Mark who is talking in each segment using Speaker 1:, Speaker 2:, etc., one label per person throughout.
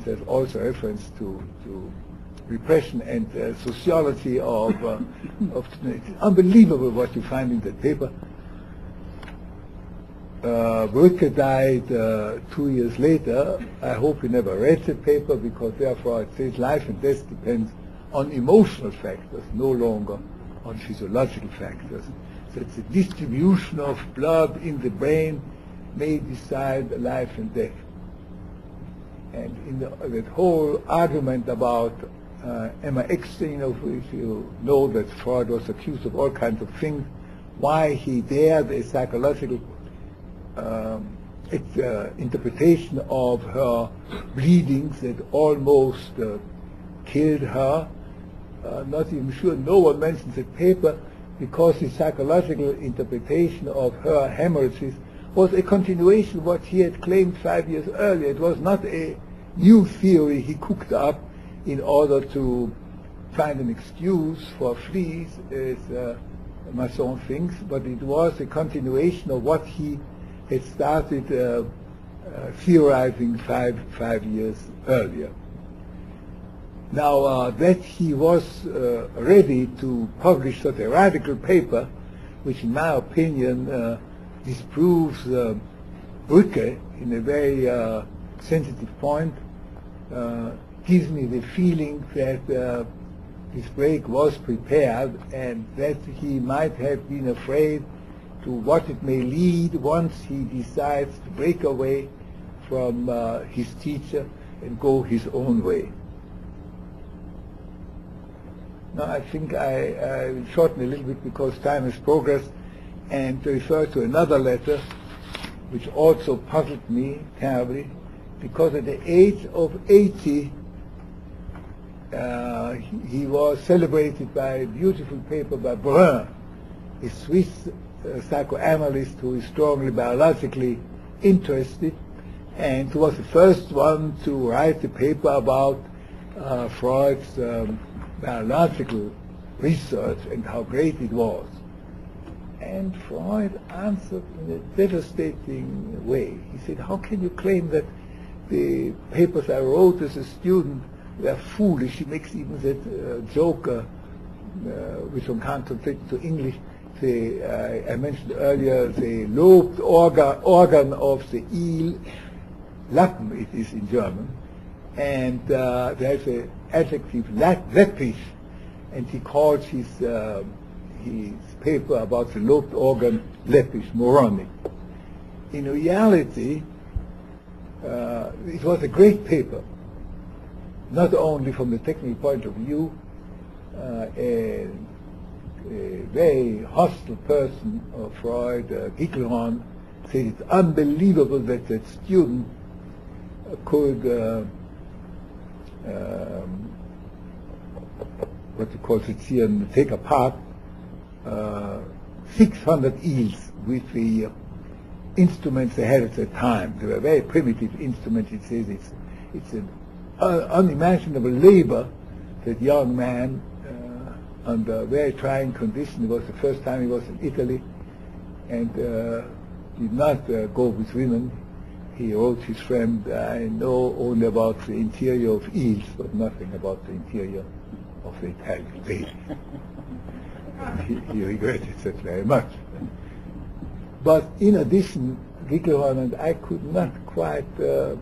Speaker 1: there's also reference to repression and sociology of it's unbelievable what you find in that paper. Brücke died 2 years later. I hope you never read the paper, because therefore it says life and death depends on emotional factors, no longer on physiological factors. So it's a distribution of blood in the brain may decide life and death. And in that whole argument about Emma Eckstein, of which you know that Freud was accused of all kinds of things, why he dared a psychological interpretation of her bleedings that almost killed her. Not even sure, no one mentions the paper, because the psychological interpretation of her hemorrhages was a continuation of what he had claimed 5 years earlier. It was not a new theory he cooked up in order to find an excuse for fleas, as Masson thinks, but it was a continuation of what he had started theorizing five years earlier. Now, that he was ready to publish such a radical paper, which in my opinion disproves Brücke in a very sensitive point, gives me the feeling that this break was prepared, and that he might have been afraid to what it may lead once he decides to break away from his teacher and go his own way. Now, I think I will shorten a little bit because time has progressed, and to refer to another letter which also puzzled me terribly, because at the age of 80 he was celebrated by a beautiful paper by Brun, a Swiss psychoanalyst who is strongly biologically interested, and who was the first one to write a paper about Freud's biological research and how great it was. And Freud answered in a devastating way. He said, how can you claim that the papers I wrote as a student were foolish? He makes even that joke, which one can't translate into English. I mentioned earlier the lobed organ of the eel, Lappen it is in German, and there's an adjective, läppisch, and he calls his paper about the lobed organ läppisch, moronic. In reality, it was a great paper, not only from the technical point of view. A very hostile person of Freud, Gickelhorn, said it's unbelievable that that student could what you call it here, take apart 600 eels with the instruments they had at the time. They were very primitive instruments. It says it's an unimaginable labor. That young man, under very trying conditions, it was the first time he was in Italy, and did not go with women. He wrote his friend, I know only about the interior of eels, but nothing about the interior of the Italian lady. He regretted that very much. But in addition, Gickelhorn, and I could not quite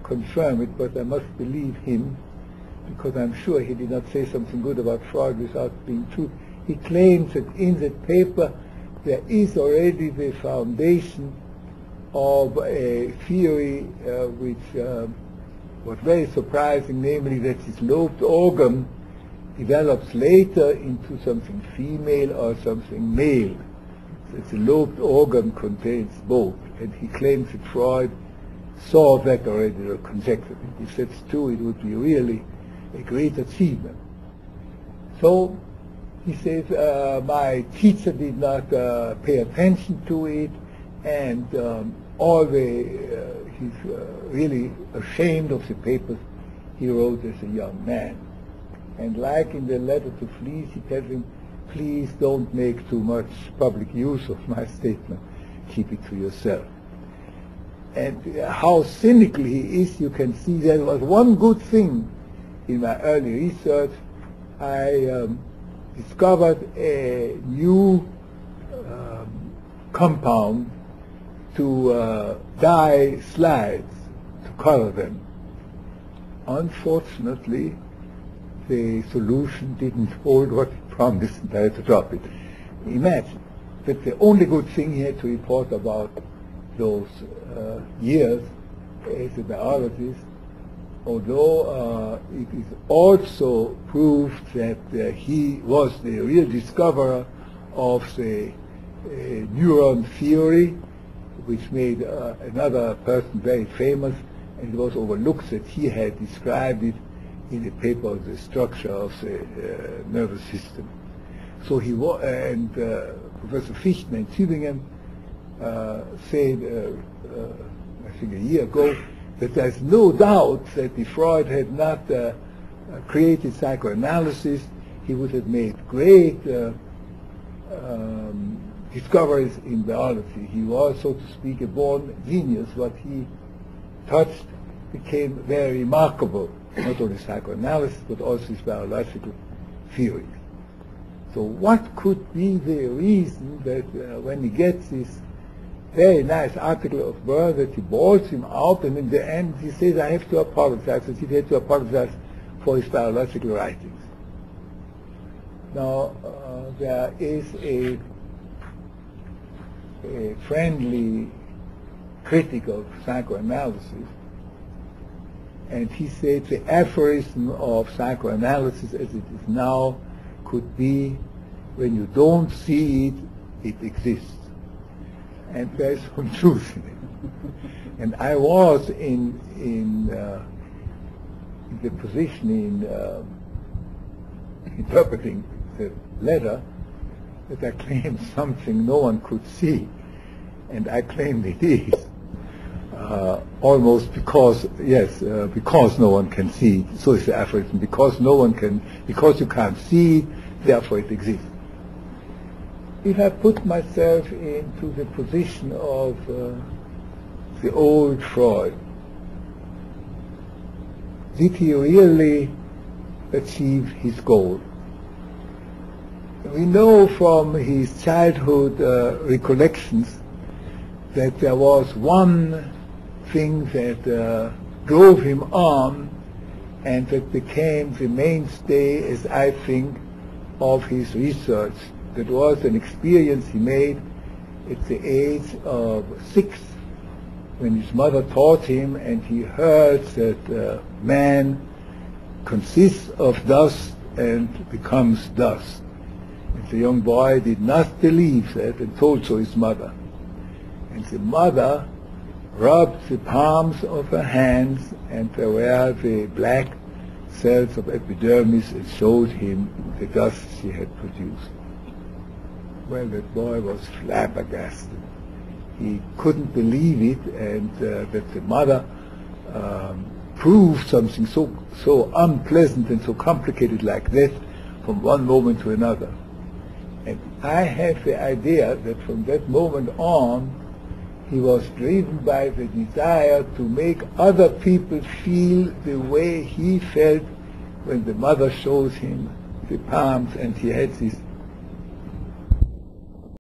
Speaker 1: confirm it, but I must believe him, because I'm sure he did not say something good about Freud without being true. He claims that in that paper there is already the foundation of a theory which was very surprising, namely that this lobed organ develops later into something female or something male. So the lobed organ contains both, and he claims that Freud saw that already or conjectured it. If that's true, it would be really a great achievement. So he says, my teacher did not pay attention to it, and he's really ashamed of the papers he wrote as a young man. And like in the letter to Fleece, he tells him, please don't make too much public use of my statement. Keep it to yourself. And how cynical he is, you can see there was one good thing in my early research. I discovered a new compound to dye slides, to color them. Unfortunately, the solution didn't hold what it promised, and I had to drop it. Imagine that the only good thing he had to report about those years as a biologist, although it is also proved that he was the real discoverer of the neuron theory, which made another person very famous, and it was overlooked that he had described it in a paper on the structure of the nervous system. So he and Professor Fichtner in Tübingen said, I think a year ago, that there's no doubt that if Freud had not created psychoanalysis, he would have made great discoveries in biology. He was, so to speak, a born genius. What he touched became very remarkable, not only psychoanalysis, but also his biological theories. So what could be the reason that when he gets this very nice article of Burr, that he balls him out, and in the end he says, I have to apologize, that he had to apologize for his biological writings. Now, there is a friendly critic of psychoanalysis, and he said the aphorism of psychoanalysis as it is now could be, when you don't see it, it exists. And there's some truth in it. And I was in the position in interpreting the letter that I claimed something no one could see, and I claimed it is. Almost because, yes, because no one can see it. So is the aphorism. Because you can't see it, therefore it exists. If I put myself into the position of the old Freud, did he really achieve his goal? We know from his childhood recollections that there was one thing that drove him on and that became the mainstay, as I think, of his research. That was an experience he made at the age of 6, when his mother taught him, and he heard that man consists of dust and becomes dust. And the young boy did not believe that, and told so his mother. And the mother rubbed the palms of her hands, and there were the black cells of epidermis, and showed him the dust she had produced. Well, that boy was flabbergasted. He couldn't believe it, and that the mother proved something so unpleasant and so complicated like that from one moment to another. And I have the idea that from that moment on, he was driven by the desire to make other people feel the way he felt when the mother shows him the palms, and he had this